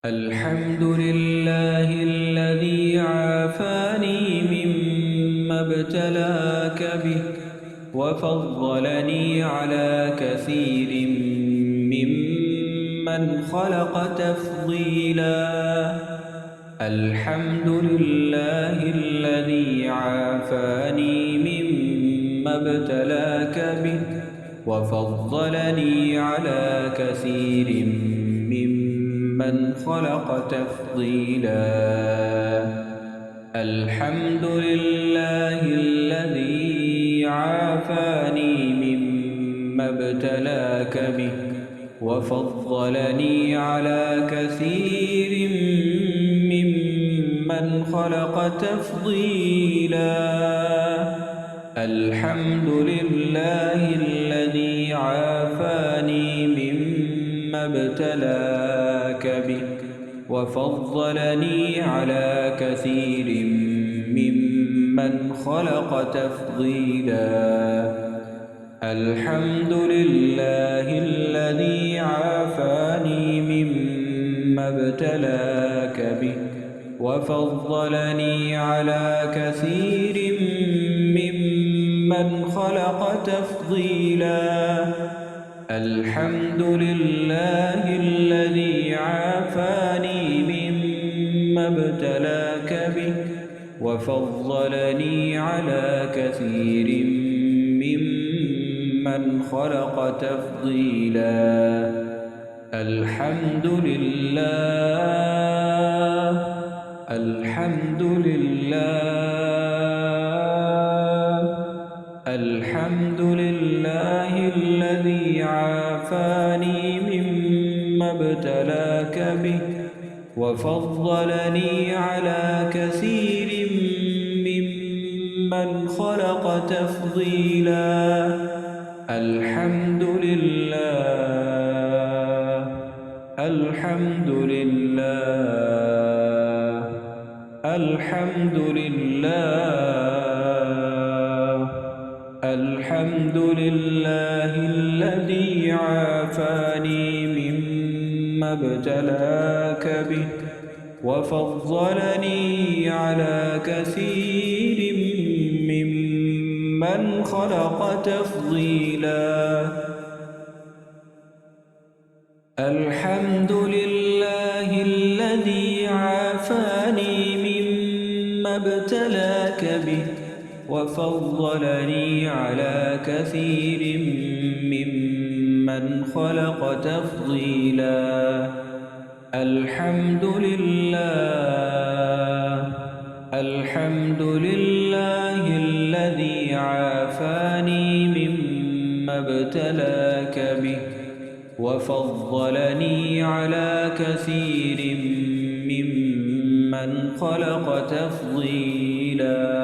الحمد لله الذي عافاني مما ابتلاك به وفضلني على كثير ممن خلق تفضيلا. الحمد لله الذي عافاني مما ابتلاك به وفضلني على كثير ممن خلق تفضيلا. الحمد لله الذي عافاني مما ابتلاك به وفضلني على كثير ممن خلق تفضيلا. الحمد لله الذي عافاني مما ابتلاك به وفضلني على كثير ممن خلق تفضيلا. الحمد لله الذي عافاني مما ابتلاك به وفضلني على كثير ممن خلق تفضيلا. الحمد لله الذي عافاني مما ابتلاك به وفضلني على كثير ممن خلق تفضيلا. الحمد لله الحمد لله الحمد لله الذي عافاني مما ابتلاك به وفضلني على كثير ممن خلق تفضيلا. الحمد لله الحمد لله الحمد لله الحمد لله الذي عافاني مما ابتلاك به وفضلني على كثير ممن خلق تفضيلا. الحمد لله الذي عافاني مما ابتلاك به وفضلني على كثير ممن خلق تفضيلا. الحمد لله الحمد لله الذي عافاني مما ابتلاك به وفضلني على كثير ممن خلق تفضيلا.